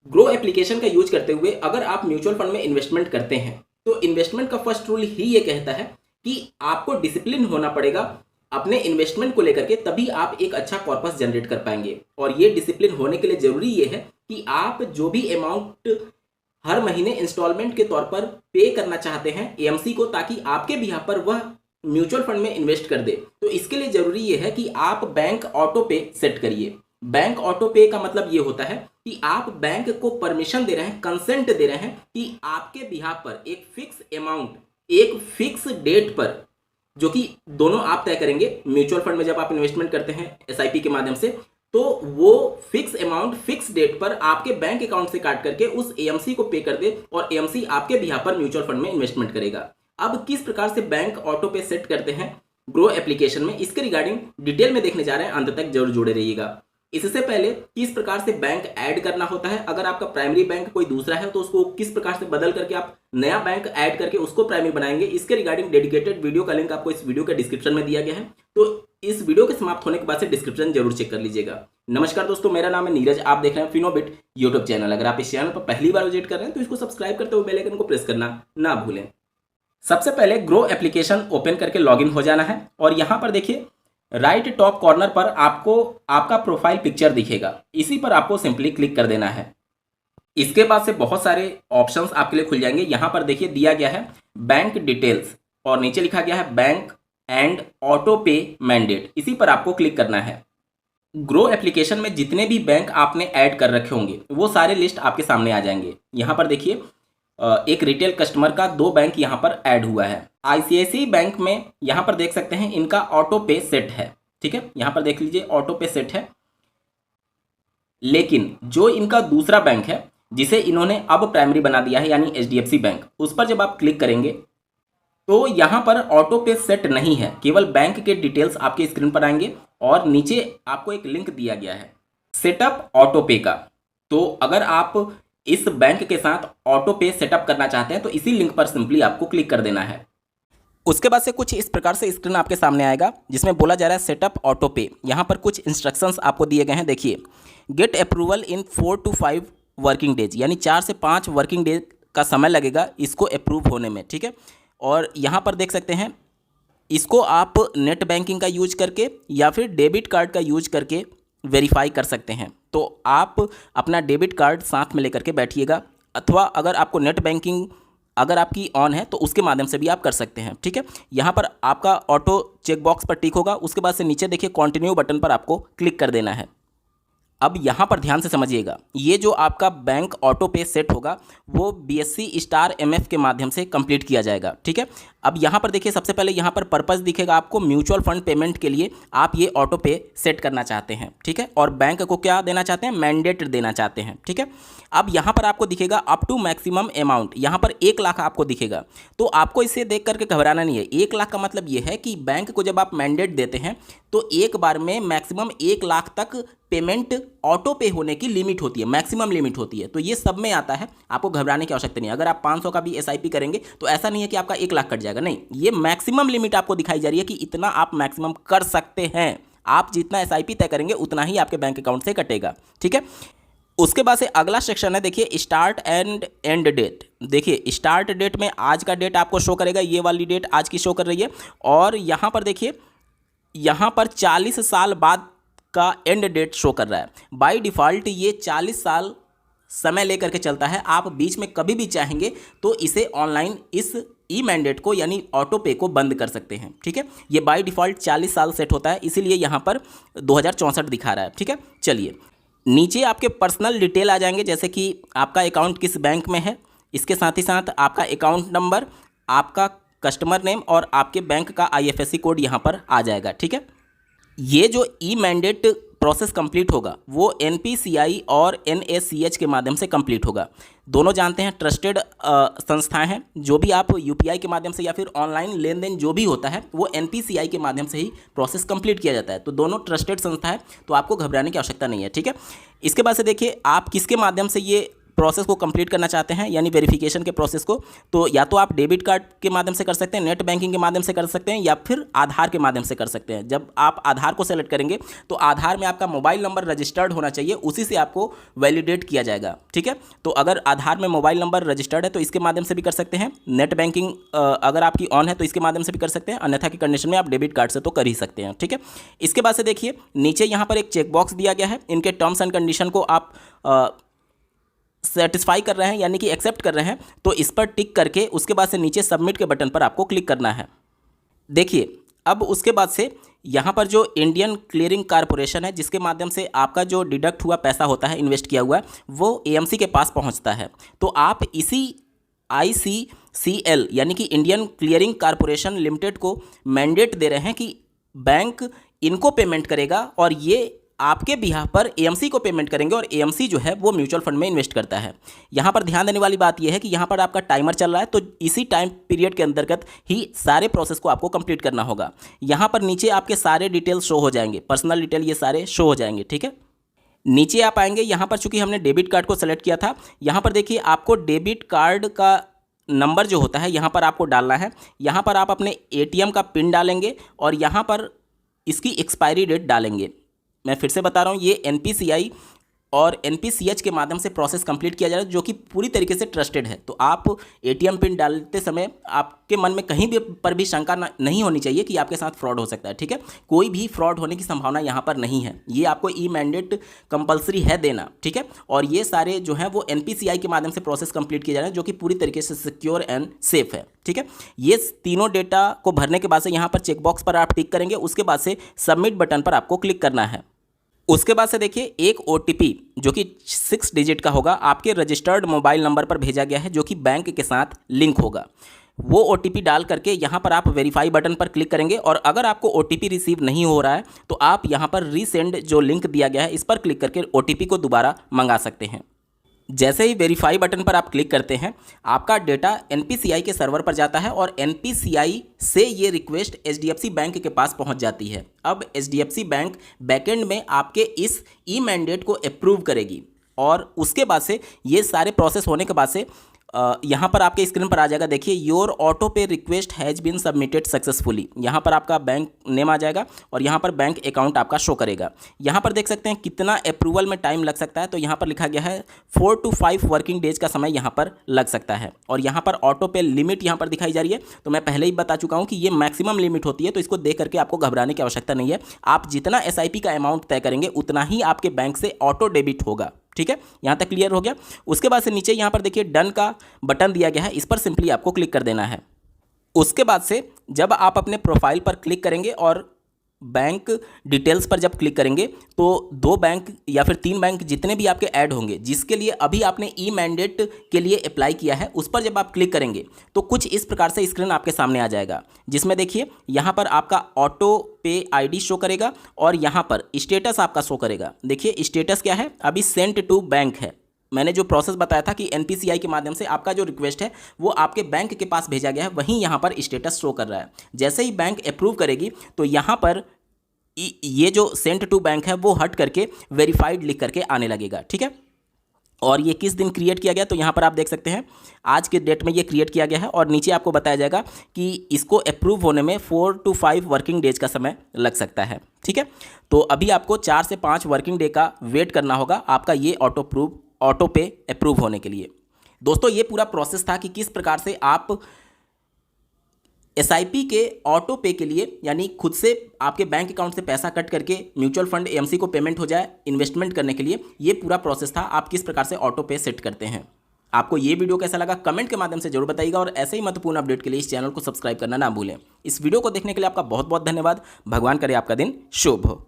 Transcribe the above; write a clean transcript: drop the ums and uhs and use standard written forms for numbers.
Grow application का use करते हुए अगर आप म्यूचुअल फंड में इन्वेस्टमेंट करते हैं तो इन्वेस्टमेंट का फर्स्ट रूल ही ये कहता है कि आपको डिसिप्लिन होना पड़ेगा अपने इन्वेस्टमेंट को लेकर के, तभी आप एक अच्छा कॉर्पस जनरेट कर पाएंगे। और ये डिसिप्लिन होने के लिए जरूरी ये है कि आप जो भी अमाउंट हर महीने इंस्टॉलमेंट के तौर पर पे करना चाहते हैं एएमसी को, ताकि आपके भी यहाँ पर वह म्यूचुअल फंड में इन्वेस्ट कर दे, तो इसके लिए जरूरी ये है कि आप बैंक ऑटो पे सेट करिए। बैंक ऑटो पे का मतलब ये होता है कि आप बैंक को परमिशन दे रहे हैं, कंसेंट दे रहे हैं कि आपके बिहाफ पर एक फिक्स अमाउंट एक फिक्स डेट पर, जो कि दोनों आप तय करेंगे। म्यूचुअल फंड में जब आप इन्वेस्टमेंट करते हैं एसआईपी के माध्यम से, तो वो फिक्स अमाउंट फिक्स डेट पर आपके बैंक अकाउंट से काट करके उस एएमसी को पे कर दे और एएमसी आपके बिहाफ पर म्यूचुअल फंड में इन्वेस्टमेंट करेगा। अब किस प्रकार से बैंक ऑटो पे सेट करते हैं ग्रो एप्लीकेशन में, इसके रिगार्डिंग डिटेल में देखने जा रहे हैं, अंत तक जरूर जुड़े रहिएगा। इससे पहले किस प्रकार से बैंक ऐड करना होता है, अगर आपका प्राइमरी बैंक कोई दूसरा है तो उसको किस प्रकार से बदल करके आप नया बैंक ऐड करके उसको प्राइमरी बनाएंगे, इसके रिगार्डिंग डेडिकेटेड वीडियो का लिंक आपको इस वीडियो के डिस्क्रिप्शन में दिया गया है, तो इस वीडियो के समाप्त होने के बाद से डिस्क्रिप्शन जरूर चेक कर लीजिएगा। नमस्कार दोस्तों, मेरा नाम है नीरज, आप देख रहे हैं फिनोबिट यूट्यूब चैनल। अगर आप इस चैनल पर पहली बार विजिट कर रहे हैं तो इसको सब्सक्राइब करते हुए बेल आइकन को प्रेस करना ना भूलें। सबसे पहले ग्रो एप्लीकेशन ओपन करके लॉगिन हो जाना है और यहाँ पर देखिए राइट टॉप कॉर्नर पर आपको आपका प्रोफाइल पिक्चर दिखेगा, इसी पर आपको सिंपली क्लिक कर देना है। इसके बाद से बहुत सारे ऑप्शंस आपके लिए खुल जाएंगे। यहाँ पर देखिए दिया गया है बैंक डिटेल्स और नीचे लिखा गया है बैंक एंड ऑटो पे मैंडेट, इसी पर आपको क्लिक करना है। ग्रो एप्लीकेशन में जितने भी बैंक आपने ऐड कर रखे होंगे वो सारे लिस्ट आपके सामने आ जाएंगे। यहाँ पर देखिए एक रिटेल कस्टमर का 2 बैंक यहाँ पर ऐड हुआ है। आईसीआईसीआई बैंक में यहाँ पर देख सकते हैं इनका ऑटो पे सेट है, ठीक है, यहाँ पर देख लीजिए ऑटो पे सेट है। लेकिन जो इनका दूसरा बैंक है जिसे इन्होंने अब प्राइमरी बना दिया है यानी एचडीएफसी बैंक, उस पर जब आप क्लिक करेंगे तो यहाँ पर ऑटो पे सेट नहीं है, केवल बैंक के डिटेल्स आपके स्क्रीन पर आएंगे और नीचे आपको एक लिंक दिया गया है सेटअप ऑटो पे का। तो अगर आप इस बैंक के साथ ऑटो पे सेटअप करना चाहते हैं तो इसी लिंक पर सिंपली आपको क्लिक कर देना है। उसके बाद से कुछ इस प्रकार से स्क्रीन आपके सामने आएगा जिसमें बोला जा रहा है सेटअप ऑटो पे। यहाँ पर कुछ इंस्ट्रक्शंस आपको दिए गए हैं, देखिए get approval in 4 to 5 working days, यानी 4 से 5 वर्किंग डेज का समय लगेगा इसको अप्रूव होने में, ठीक है। और यहाँ पर देख सकते हैं इसको आप नेट बैंकिंग का यूज करके या फिर डेबिट कार्ड का यूज करके वेरीफाई कर सकते हैं। तो आप अपना डेबिट कार्ड साथ में लेकर के बैठिएगा, अथवा अगर आपको नेट बैंकिंग अगर आपकी ऑन है तो उसके माध्यम से भी आप कर सकते हैं, ठीक है। यहाँ पर आपका ऑटो चेक बॉक्स पर टिक होगा, उसके बाद से नीचे देखिए कंटिन्यू बटन पर आपको क्लिक कर देना है। अब यहाँ पर ध्यान से समझिएगा, ये जो आपका बैंक ऑटो पे सेट होगा वो बीएससी स्टार एमएफ के माध्यम से कंप्लीट किया जाएगा, ठीक है। अब यहाँ पर देखिए सबसे पहले यहाँ पर पर्पस दिखेगा आपको, म्यूचुअल फंड पेमेंट के लिए आप ये ऑटो पे सेट करना चाहते हैं, ठीक है। और बैंक को क्या देना चाहते हैं, मैंडेट देना चाहते हैं, ठीक है। अब यहाँ पर आपको दिखेगा अप टू मैक्सिमम अमाउंट, यहाँ पर 1 लाख आपको दिखेगा। तो आपको इसे देख करके घबराना नहीं है। 1 लाख का मतलब ये है कि बैंक को जब आप मैंडेट देते हैं तो एक बार में मैक्सिमम 1 लाख तक पेमेंट ऑटो पे होने की लिमिट होती है, मैक्सिमम लिमिट होती है। तो ये सब में आता है, आपको घबराने की आवश्यकता नहीं है। अगर आप 500 का भी एसआईपी करेंगे तो ऐसा नहीं है कि आपका 1 लाख कट जाएगा, नहीं, ये मैक्सिमम लिमिट आपको दिखाई जा रही है कि इतना आप मैक्सिमम कर सकते हैं। आप जितना एसआईपी तय करेंगे उतना ही आपके बैंक अकाउंट से कटेगा, ठीक है। उसके बाद से अगला सेक्शन है, देखिए स्टार्ट एंड एंड डेट। देखिए स्टार्ट डेट में आज का डेट आपको शो करेगा, ये वाली डेट आज की शो कर रही है। और यहाँ पर देखिए यहाँ पर 40 साल बाद का एंड डेट शो कर रहा है। बाय डिफ़ॉल्ट ये 40 साल समय लेकर के चलता है। आप बीच में कभी भी चाहेंगे तो इसे ऑनलाइन इस ई मैंडेट को यानी ऑटो पे को बंद कर सकते हैं, ठीक है। ये बाय डिफ़ॉल्ट 40 साल सेट होता है, इसीलिए यहाँ पर 2064 दिखा रहा है, ठीक है। चलिए नीचे आपके पर्सनल डिटेल आ जाएंगे, जैसे कि आपका अकाउंट किस बैंक में है, इसके साथ ही साथ आपका अकाउंट नंबर, आपका कस्टमर नेम और आपके बैंक का आईएफएससी कोड यहाँ पर आ जाएगा, ठीक है। ये जो ई मैंडेट प्रोसेस कंप्लीट होगा वो एनपीसीआई और एनएससीएच के माध्यम से कंप्लीट होगा। दोनों जानते हैं ट्रस्टेड संस्थाएं हैं। जो भी आप यूपीआई के माध्यम से या फिर ऑनलाइन लेन देन जो भी होता है वो एनपीसीआई के माध्यम से ही प्रोसेस कंप्लीट किया जाता है। तो दोनों ट्रस्टेड संस्था है, तो आपको घबराने की आवश्यकता नहीं है, ठीक है। इसके बाद से देखिए आप किसके माध्यम से ये प्रोसेस को कंप्लीट करना चाहते हैं यानी वेरिफिकेशन के प्रोसेस को, तो या तो आप डेबिट कार्ड के माध्यम से कर सकते हैं, नेट बैंकिंग के माध्यम से कर सकते हैं, या फिर आधार के माध्यम से कर सकते हैं। जब आप आधार को सेलेक्ट करेंगे तो आधार में आपका मोबाइल नंबर रजिस्टर्ड होना चाहिए, उसी से आपको वैलिडेट किया जाएगा। ठीक है, तो अगर आधार में मोबाइल नंबर रजिस्टर्ड है तो इसके माध्यम से भी कर सकते हैं। नेट बैंकिंग अगर आपकी ऑन है तो इसके माध्यम से भी कर सकते हैं, अन्यथा की कंडीशन में आप डेबिट कार्ड से तो कर ही सकते हैं। ठीक है, इसके बाद से देखिए नीचे यहाँ पर एक चेकबॉक्स दिया गया है, इनके टर्म्स एंड कंडीशन को आप सेटिस्फाई कर रहे हैं यानी कि एक्सेप्ट कर रहे हैं, तो इस पर टिक करके उसके बाद से नीचे सबमिट के बटन पर आपको क्लिक करना है। देखिए अब उसके बाद से यहाँ पर जो इंडियन क्लियरिंग कॉरपोरेशन है, जिसके माध्यम से आपका जो डिडक्ट हुआ पैसा होता है, इन्वेस्ट किया हुआ है, वो एएमसी के पास पहुँचता है। तो आप इसी ICCL यानी कि इंडियन क्लियरिंग कॉरपोरेशन लिमिटेड को मैंडेट दे रहे हैं कि बैंक इनको पेमेंट करेगा और ये आपके बिहाफ पर एएमसी को पेमेंट करेंगे, और एएमसी जो है वो म्यूचुअल फंड में इन्वेस्ट करता है। यहाँ पर ध्यान देने वाली बात यह है कि यहाँ पर आपका टाइमर चल रहा है, तो इसी टाइम पीरियड के अंतर्गत ही सारे प्रोसेस को आपको कंप्लीट करना होगा। यहाँ पर नीचे आपके सारे डिटेल्स शो हो जाएंगे, पर्सनल डिटेल ये सारे शो हो जाएंगे। ठीक है, नीचे आप आएंगे, यहाँ पर चूंकि हमने डेबिट कार्ड को सेलेक्ट किया था, यहाँ पर देखिए आपको डेबिट कार्ड का नंबर जो होता है यहाँ पर आपको डालना है। यहाँ पर आप अपने एटीएम का पिन डालेंगे और यहाँ पर इसकी एक्सपायरी डेट डालेंगे। मैं फिर से बता रहा हूँ, ये NPCI और NPCH के माध्यम से प्रोसेस कंप्लीट किया जा रहा है, जो कि पूरी तरीके से ट्रस्टेड है। तो आप एटीएम पिन डालते समय आपके मन में कहीं भी पर भी शंका नहीं होनी चाहिए कि आपके साथ फ्रॉड हो सकता है। ठीक है, कोई भी फ्रॉड होने की संभावना यहाँ पर नहीं है। ये आपको ई मैंडेट कंपलसरी है देना। ठीक है, और ये सारे जो हैं वो NPCI के माध्यम से प्रोसेस कंप्लीट किए जा रहे हैं, जो कि पूरी तरीके से सिक्योर एंड सेफ है। ठीक है, ये तीनों डेटा को भरने के बाद से यहाँ पर चेकबॉक्स पर आप टिक करेंगे, उसके बाद से सबमिट बटन पर आपको क्लिक करना है। उसके बाद से देखिए एक OTP जो कि 6 डिजिट का होगा, आपके रजिस्टर्ड मोबाइल नंबर पर भेजा गया है, जो कि बैंक के साथ लिंक होगा। वो OTP डाल करके यहाँ पर आप वेरीफाई बटन पर क्लिक करेंगे, और अगर आपको OTP रिसीव नहीं हो रहा है तो आप यहाँ पर रीसेंड जो लिंक दिया गया है इस पर क्लिक करके OTP को दोबारा मंगा सकते हैं। जैसे ही वेरीफाई बटन पर आप क्लिक करते हैं, आपका डेटा NPCI के सर्वर पर जाता है और NPCI से ये रिक्वेस्ट HDFC बैंक के पास पहुंच जाती है। अब HDFC बैंक बैकएंड में आपके इस ई मैंडेट को अप्रूव करेगी, और उसके बाद से ये सारे प्रोसेस होने के बाद से यहाँ पर आपके स्क्रीन पर आ जाएगा। देखिए your auto pay request has been submitted successfully. यहाँ पर आपका बैंक नेम आ जाएगा और यहाँ पर बैंक अकाउंट आपका शो करेगा। यहाँ पर देख सकते हैं कितना अप्रूवल में टाइम लग सकता है, तो यहाँ पर लिखा गया है 4 to 5 वर्किंग डेज का समय यहाँ पर लग सकता है। और यहाँ पर ऑटो पे लिमिट यहाँ पर दिखाई जा रही है, तो मैं पहले ही बता चुका हूँ कि ये मैक्सिमम लिमिट होती है, तो इसको देख करके आपको घबराने की आवश्यकता नहीं है। आप जितना SIP का अमाउंट तय करेंगे उतना ही आपके बैंक से ऑटो डेबिट होगा। ठीक है, यहाँ तक क्लियर हो गया। उसके बाद से नीचे यहाँ पर देखिए डन का बटन दिया गया है, इस पर सिंपली आपको क्लिक कर देना है। उसके बाद से जब आप अपने प्रोफाइल पर क्लिक करेंगे और बैंक डिटेल्स पर जब क्लिक करेंगे तो 2 बैंक या फिर 3 बैंक जितने भी आपके ऐड होंगे, जिसके लिए अभी आपने ई मैंडेट के लिए अप्लाई किया है, उस पर जब आप क्लिक करेंगे तो कुछ इस प्रकार से स्क्रीन आपके सामने आ जाएगा, जिसमें देखिए यहाँ पर आपका ऑटो पे ID शो करेगा और यहाँ पर स्टेटस आपका शो करेगा। देखिए स्टेटस क्या है, अभी सेंट टू बैंक है। मैंने जो प्रोसेस बताया था कि NPCI के माध्यम से आपका जो रिक्वेस्ट है वो आपके बैंक के पास भेजा गया है, वहीं यहाँ पर स्टेटस शो कर रहा है। जैसे ही बैंक अप्रूव करेगी तो यहाँ पर ये जो सेंट टू बैंक है वो हट करके वेरीफाइड लिख करके आने लगेगा। ठीक है, और ये किस दिन क्रिएट किया गया, तो यहाँ पर आप देख सकते हैं आज के डेट में ये क्रिएट किया गया है, और नीचे आपको बताया जाएगा कि इसको अप्रूव होने में 4 to 5 वर्किंग डेज का समय लग सकता है। ठीक है, तो अभी आपको 4 से 5 वर्किंग डे का वेट करना होगा आपका ये ऑटो पे अप्रूव होने के लिए। दोस्तों ये पूरा प्रोसेस था कि किस प्रकार से आप SIP के ऑटो पे के लिए, यानी खुद से आपके बैंक अकाउंट से पैसा कट करके म्यूचुअल फंड AMC को पेमेंट हो जाए इन्वेस्टमेंट करने के लिए, ये पूरा प्रोसेस था। आप किस प्रकार से ऑटो पे सेट करते हैं। आपको ये वीडियो कैसा लगा कमेंट के माध्यम से जरूर बताइएगा, और ऐसे ही महत्वपूर्ण अपडेट के लिए इस चैनल को सब्सक्राइब करना ना भूलें। इस वीडियो को देखने के लिए आपका बहुत बहुत धन्यवाद। भगवान करे आपका दिन शुभ हो।